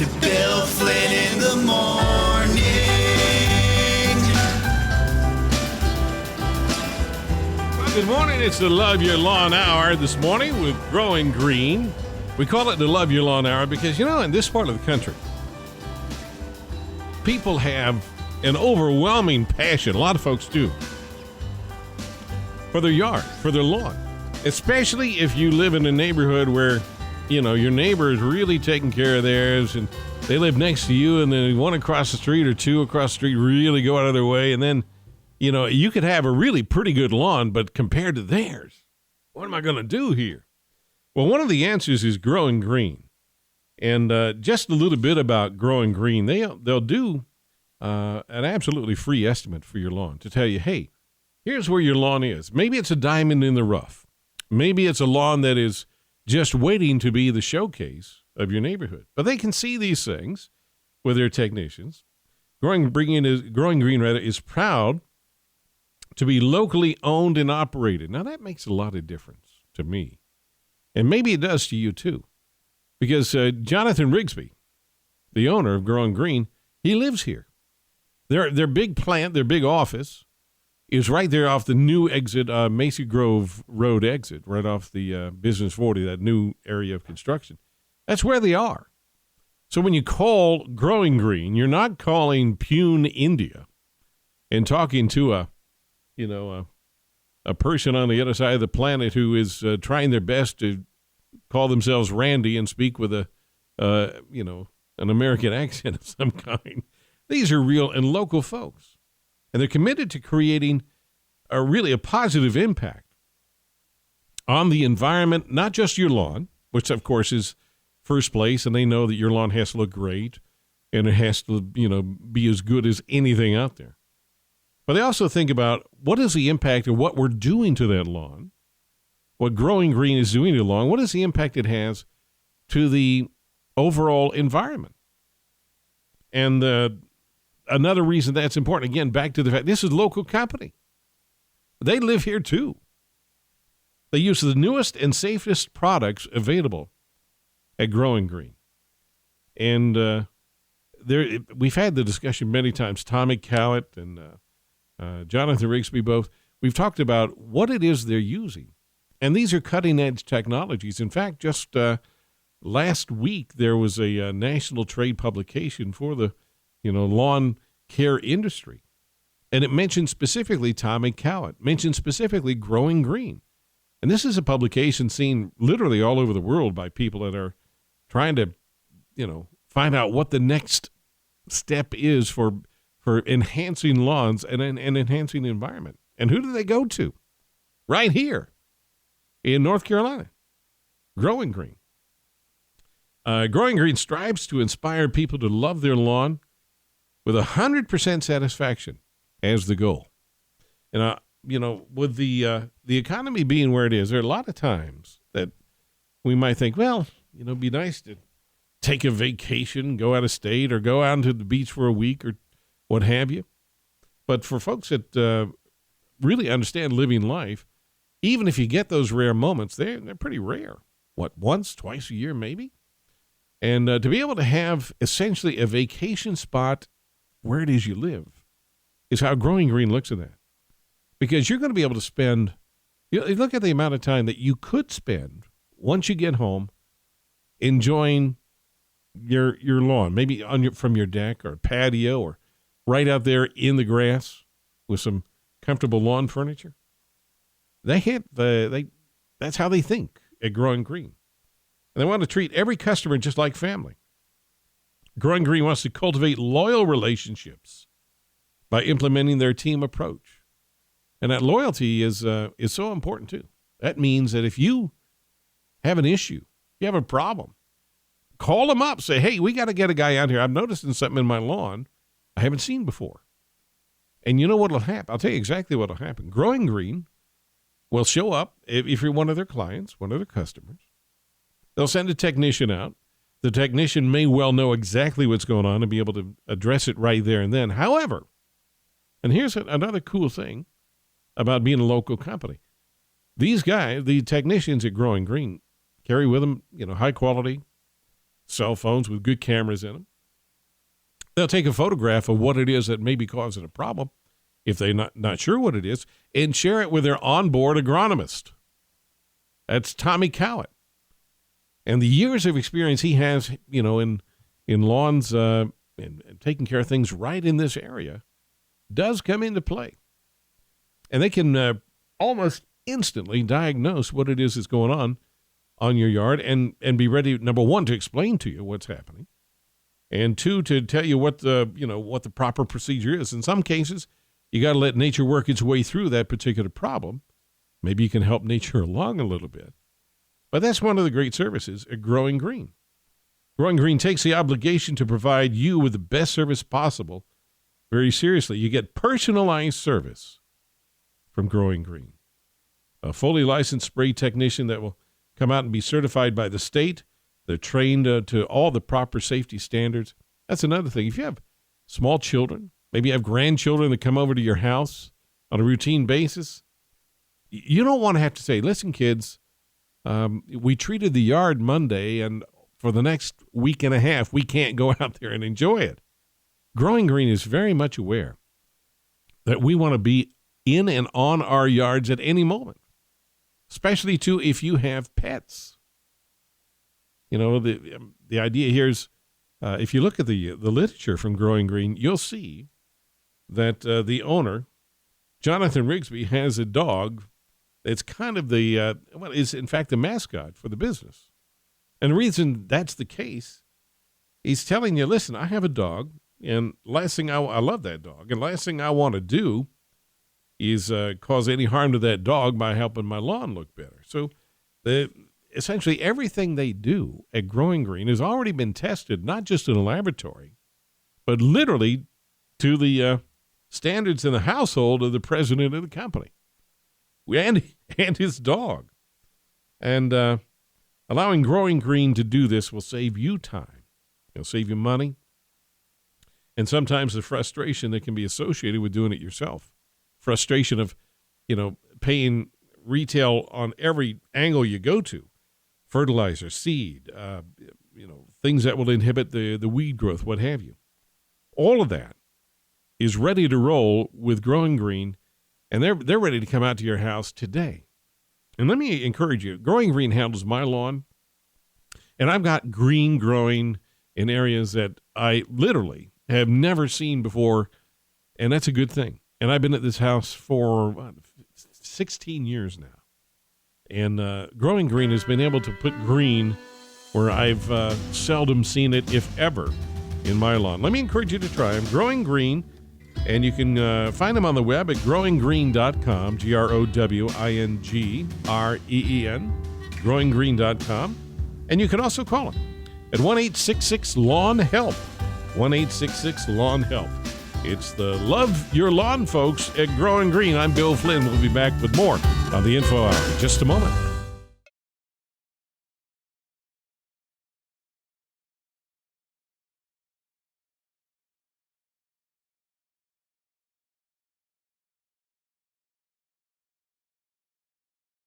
to Bill Flynn in the morning. Good morning. It's the Love Your Lawn Hour this morning with Growing Green. We call it the Love Your Lawn Hour because, in this part of the country, people have an overwhelming passion, a lot of folks do, for their yard, for their lawn. Especially if you live in a neighborhood where, your neighbor is really taking care of theirs and they live next to you, and then one across the street or two across the street really go out of their way, and then you could have a really pretty good lawn, but compared to theirs, what am I going to do here? Well, one of the answers is Growing Green. And just a little bit about Growing Green. They'll do an absolutely free estimate for your lawn to tell you, hey, here's where your lawn is. Maybe it's a diamond in the rough. Maybe it's a lawn that is just waiting to be the showcase of your neighborhood. But they can see these things with their technicians. Growing Green is proud to be locally owned and operated. Now, that makes a lot of difference to me. And maybe it does to you, too. Because Jonathan Rigsby, the owner of Growing Green, he lives here. Their big plant, their big office, is right there off the new exit, Macy Grove Road exit, right off the Business 40, that new area of construction. That's where they are. So when you call Growing Green, you're not calling Pune, India, and talking to a person on the other side of the planet who is trying their best to call themselves Randy and speak with an American accent of some kind. These are real and local folks, and they're committed to creating a positive impact on the environment, not just your lawn, which of course is first place, and they know that your lawn has to look great and it has to, be as good as anything out there. But they also think about what is the impact of what we're doing to that lawn, what Growing Green is doing to the lawn, what is the impact it has to the overall environment. And another reason that's important, again, back to the fact, this is a local company. They live here too. They use the newest and safest products available at Growing Green. And we've had the discussion many times, Tommy Cowett and Jonathan Rigsby both. We've talked about what it is they're using. And these are cutting-edge technologies. In fact, just last week, there was a national trade publication for the lawn care industry. And it mentioned specifically Tommy Cowett, mentioned specifically Growing Green. And this is a publication seen literally all over the world by people that are trying to, find out what the next step is for enhancing lawns and enhancing the environment. And who do they go to? Right here in North Carolina, Growing Green. Growing Green strives to inspire people to love their lawn with 100% satisfaction as the goal. And, with the economy being where it is, there are a lot of times that we might think, well, it'd be nice to take a vacation, go out of state, or go out into the beach for a week or what have you. But for folks that really understand living life, even if you get those rare moments, they're pretty rare. Once, twice a year, maybe? And to be able to have essentially a vacation spot where it is you live is how Growing Green looks at that. Because you're going to be able to spend, look at the amount of time that you could spend once you get home enjoying your lawn, maybe from your deck or patio or right out there in the grass with some comfortable lawn furniture. That's how they think at Growing Green. And they want to treat every customer just like family. Growing Green wants to cultivate loyal relationships by implementing their team approach. And that loyalty is so important too. That means that if you have an issue, you have a problem, call them up, say, hey, we got to get a guy out here. I'm noticing something in my lawn I haven't seen before. And you know what will happen? I'll tell you exactly what will happen. Growing Green will show up if you're one of their clients, one of their customers. They'll send a technician out. The technician may well know exactly what's going on and be able to address it right there and then. However, and here's another cool thing about being a local company. These guys, the technicians at Growing Green, carry with them, high quality cell phones with good cameras in them. They'll take a photograph of what it is that may be causing a problem, if they're not sure what it is, and share it with their onboard agronomist. That's Tommy Cowett. And the years of experience he has, in lawns and taking care of things right in this area does come into play. And they can almost instantly diagnose what it is that's going on your yard and be ready, number one, to explain to you what's happening, and two, to tell you what the proper procedure is. In some cases, you got to let nature work its way through that particular problem. Maybe you can help nature along a little bit. But that's one of the great services at GrowinGreen. GrowinGreen takes the obligation to provide you with the best service possible very seriously. You get personalized service from GrowinGreen. A fully licensed spray technician that will come out and be certified by the state. They're trained to all the proper safety standards. That's another thing. If you have small children, maybe you have grandchildren that come over to your house on a routine basis, you don't want to have to say, listen, kids, we treated the yard Monday, and for the next week and a half, we can't go out there and enjoy it. GrowinGreen is very much aware that we want to be in and on our yards at any moment, especially, too, if you have pets. The idea here is, if you look at the literature from GrowinGreen, you'll see that the owner, Jonathan Rigsby, has a dog that's kind of is in fact the mascot for the business. And the reason that's the case, he's telling you, listen, I have a dog, and last thing I love that dog, and last thing I want to do is cause any harm to that dog by helping my lawn look better. So essentially everything they do at GrowinGreen has already been tested, not just in a laboratory, but literally to the standards in the household of the president of the company and his dog. And allowing GrowinGreen to do this will save you time. It'll save you money, and sometimes the frustration that can be associated with doing it yourself. Frustration of, paying retail on every angle you go to, fertilizer, seed, things that will inhibit the weed growth, what have you. All of that is ready to roll with GrowinGreen, and they're ready to come out to your house today. And let me encourage you, GrowinGreen handles my lawn, and I've got green growing in areas that I literally have never seen before, and that's a good thing. And I've been at this house for 16 years now. And GrowinGreen has been able to put green where I've seldom seen it, if ever, in my lawn. Let me encourage you to try them. GrowinGreen, and you can find them on the web at growingreen.com, GrowinGreen, growingreen.com. And you can also call them at 1-866-LAWN-HELP, 1-866-LAWN-HELP. It's the Love Your Lawn folks at GrowinGreen. I'm Bill Flynn. We'll be back with more on the Info Hour in just a moment.